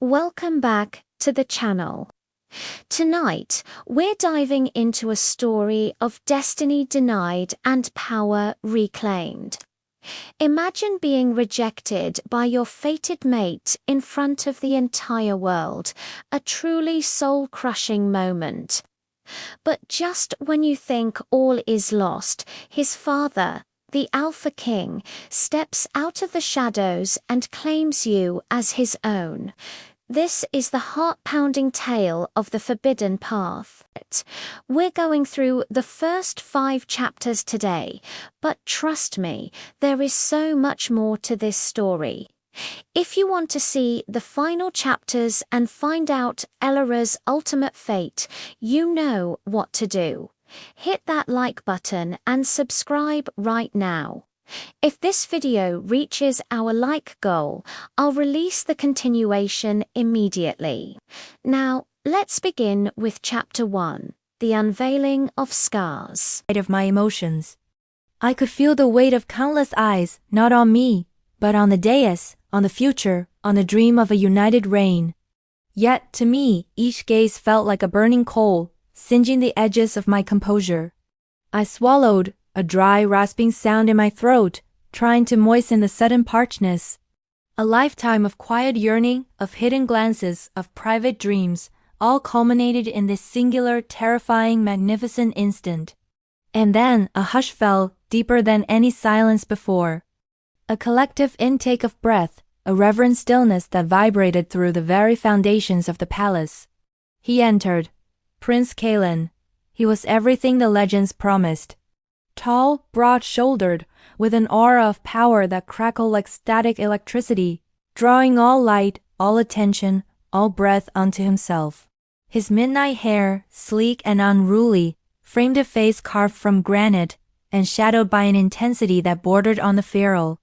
Welcome back to the channel. Tonight, we're diving into a story of destiny denied and power reclaimed. Imagine being rejected by your fated mate in front of the entire world, a truly soul-crushing moment. But just when you think all is lost, his father, the Alpha King, steps out of the shadows and claims you as his own. This is the heart-pounding tale of the Forbidden Path. We're going through the first 5 chapters today, but trust me, there is so much more to this story. If you want to see the final chapters and find out Elara's ultimate fate, you know what to do. Hit that like button and subscribe right now. If this video reaches our like goal, I'll release the continuation immediately. Now, let's begin with Chapter 1, The Unveiling of Scars. Of my emotions. I could feel the weight of countless eyes, not on me, but on the dais, on the future, on the dream of a united reign. Yet, to me, each gaze felt like a burning coal, singeing the edges of my composure. I swallowed, a dry, rasping sound in my throat, trying to moisten the sudden parchness. A lifetime of quiet yearning, of hidden glances, of private dreams, all culminated in this singular, terrifying, magnificent instant. And then a hush fell, deeper than any silence before. A collective intake of breath, a reverent stillness that vibrated through the very foundations of the palace. He entered. Prince Kaelen. He was everything the legends promised. Tall, broad-shouldered, with an aura of power that crackled like static electricity, drawing all light, all attention, all breath unto himself. His midnight hair, sleek and unruly, framed a face carved from granite, and shadowed by an intensity that bordered on the feral.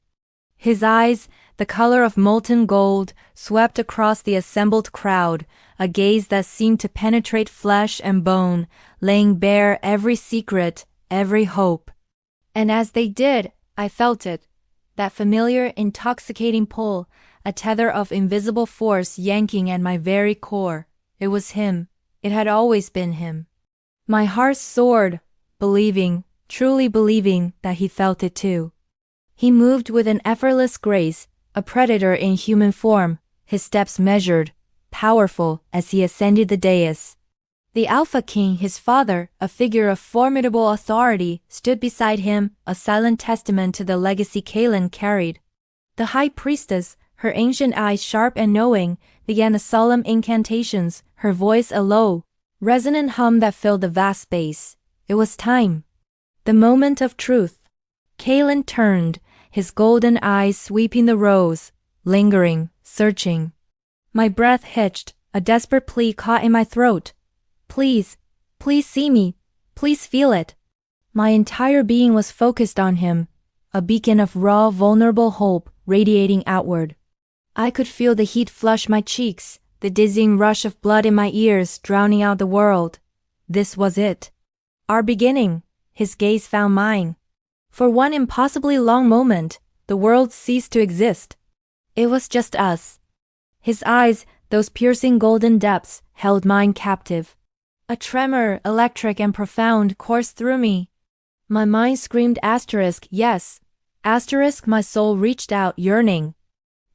His eyes, the color of molten gold, swept across the assembled crowd, a gaze that seemed to penetrate flesh and bone, laying bare every secret, every hope. And as they did, I felt it, that familiar, intoxicating pull, a tether of invisible force yanking at my very core. It was him. It had always been him. My heart soared, believing, truly believing, that he felt it too. He moved with an effortless grace, a predator in human form, his steps measured, powerful as he ascended the dais. The Alpha King, his father, a figure of formidable authority, stood beside him, a silent testament to the legacy Kaelen carried. The High Priestess, her ancient eyes sharp and knowing, began the solemn incantations, her voice a low, resonant hum that filled the vast space. It was time. The moment of truth. Kaelen turned, his golden eyes sweeping the rows, lingering, searching. My breath hitched, a desperate plea caught in my throat. Please, please see me, please feel it. My entire being was focused on him, a beacon of raw, vulnerable hope radiating outward. I could feel the heat flush my cheeks, the dizzying rush of blood in my ears drowning out the world. This was it. Our beginning. His gaze found mine. For one impossibly long moment, the world ceased to exist. It was just us. His eyes, those piercing golden depths, held mine captive. A tremor, electric and profound, coursed through me. My mind screamed asterisk, yes. Asterisk, my soul reached out, yearning.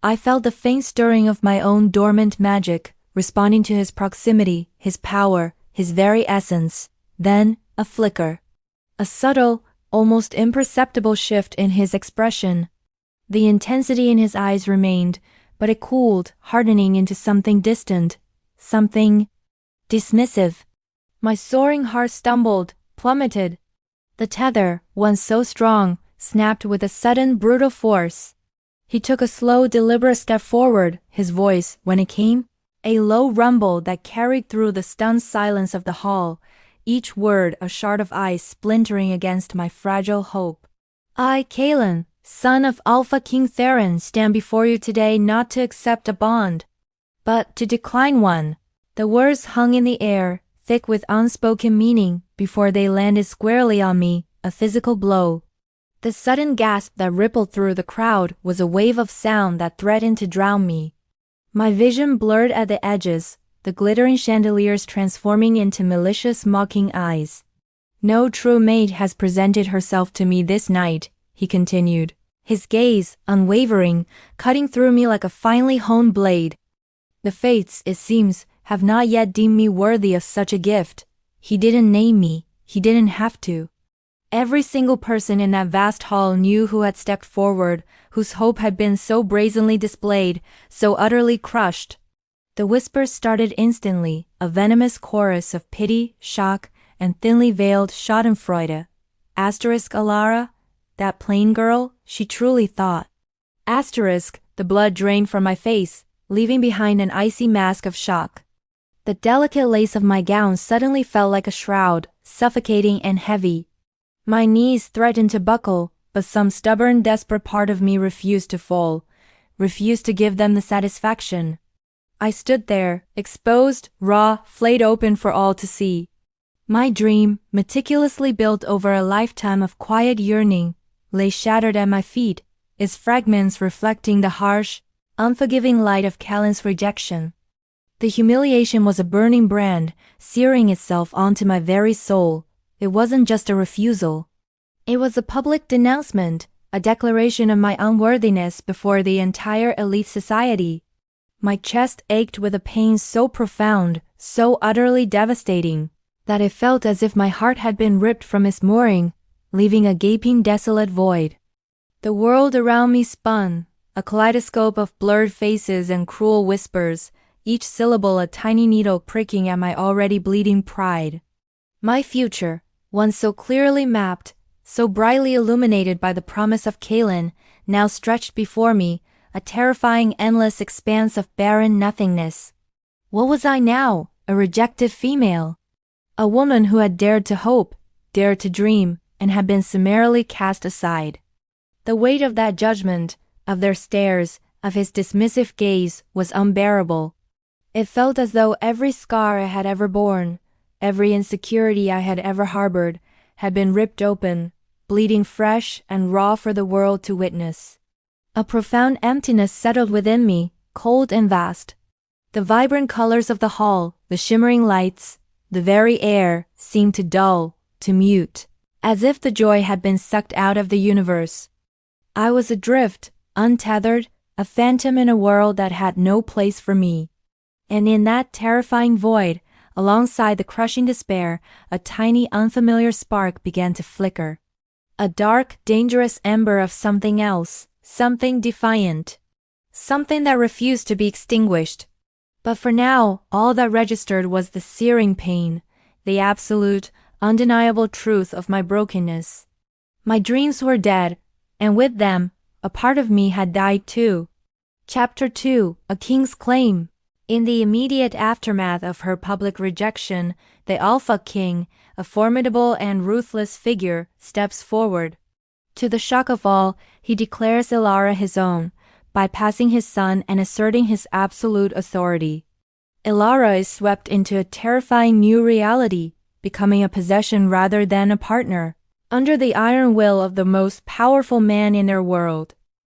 I felt the faint stirring of my own dormant magic, responding to his proximity, his power, his very essence. Then, a flicker. A subtle, almost imperceptible shift in his expression. The intensity in his eyes remained, but it cooled, hardening into something distant, something dismissive. My soaring heart stumbled, plummeted. The tether, once so strong, snapped with a sudden, brutal force. He took a slow, deliberate step forward, his voice, when it came, a low rumble that carried through the stunned silence of the hall, each word a shard of ice splintering against my fragile hope. I, Kaelen, son of Alpha King Theron, stand before you today not to accept a bond, but to decline one. The words hung in the air, thick with unspoken meaning, before they landed squarely on me, a physical blow. The sudden gasp that rippled through the crowd was a wave of sound that threatened to drown me. My vision blurred at the edges, the glittering chandeliers transforming into malicious mocking eyes. No true mate has presented herself to me this night, he continued, his gaze, unwavering, cutting through me like a finely honed blade. The fates, it seems, have not yet deemed me worthy of such a gift. He didn't name me, he didn't have to. Every single person in that vast hall knew who had stepped forward, whose hope had been so brazenly displayed, so utterly crushed. The whispers started instantly, a venomous chorus of pity, shock, and thinly veiled schadenfreude. Elara, that plain girl, she truly thought. The blood drained from my face, leaving behind an icy mask of shock. The delicate lace of my gown suddenly felt like a shroud, suffocating and heavy. My knees threatened to buckle, but some stubborn, desperate part of me refused to fall, refused to give them the satisfaction. I stood there, exposed, raw, flayed open for all to see. My dream, meticulously built over a lifetime of quiet yearning, lay shattered at my feet, its fragments reflecting the harsh, unforgiving light of Kaelen's rejection. The humiliation was a burning brand, searing itself onto my very soul. It wasn't just a refusal. It was a public denouncement, a declaration of my unworthiness before the entire elite society. My chest ached with a pain so profound, so utterly devastating, that it felt as if my heart had been ripped from its mooring, leaving a gaping, desolate void. The world around me spun, a kaleidoscope of blurred faces and cruel whispers, each syllable a tiny needle pricking at my already bleeding pride. My future, once so clearly mapped, so brightly illuminated by the promise of Kaelen, now stretched before me, a terrifying endless expanse of barren nothingness. What was I now? A rejected female. A woman who had dared to hope, dared to dream, and had been summarily cast aside. The weight of that judgment, of their stares, of his dismissive gaze, was unbearable. It felt as though every scar I had ever borne, every insecurity I had ever harbored, had been ripped open, bleeding fresh and raw for the world to witness. A profound emptiness settled within me, cold and vast. The vibrant colors of the hall, the shimmering lights, the very air, seemed to dull, to mute, as if the joy had been sucked out of the universe. I was adrift, untethered, a phantom in a world that had no place for me. And in that terrifying void, alongside the crushing despair, a tiny unfamiliar spark began to flicker. A dark, dangerous ember of something else, something defiant. Something that refused to be extinguished. But for now, all that registered was the searing pain, the absolute, undeniable truth of my brokenness. My dreams were dead, and with them, a part of me had died too. Chapter 2, A King's Claim. In the immediate aftermath of her public rejection, the Alpha King, a formidable and ruthless figure, steps forward. To the shock of all, he declares Elara his own, bypassing his son and asserting his absolute authority. Elara is swept into a terrifying new reality, becoming a possession rather than a partner, under the iron will of the most powerful man in their world.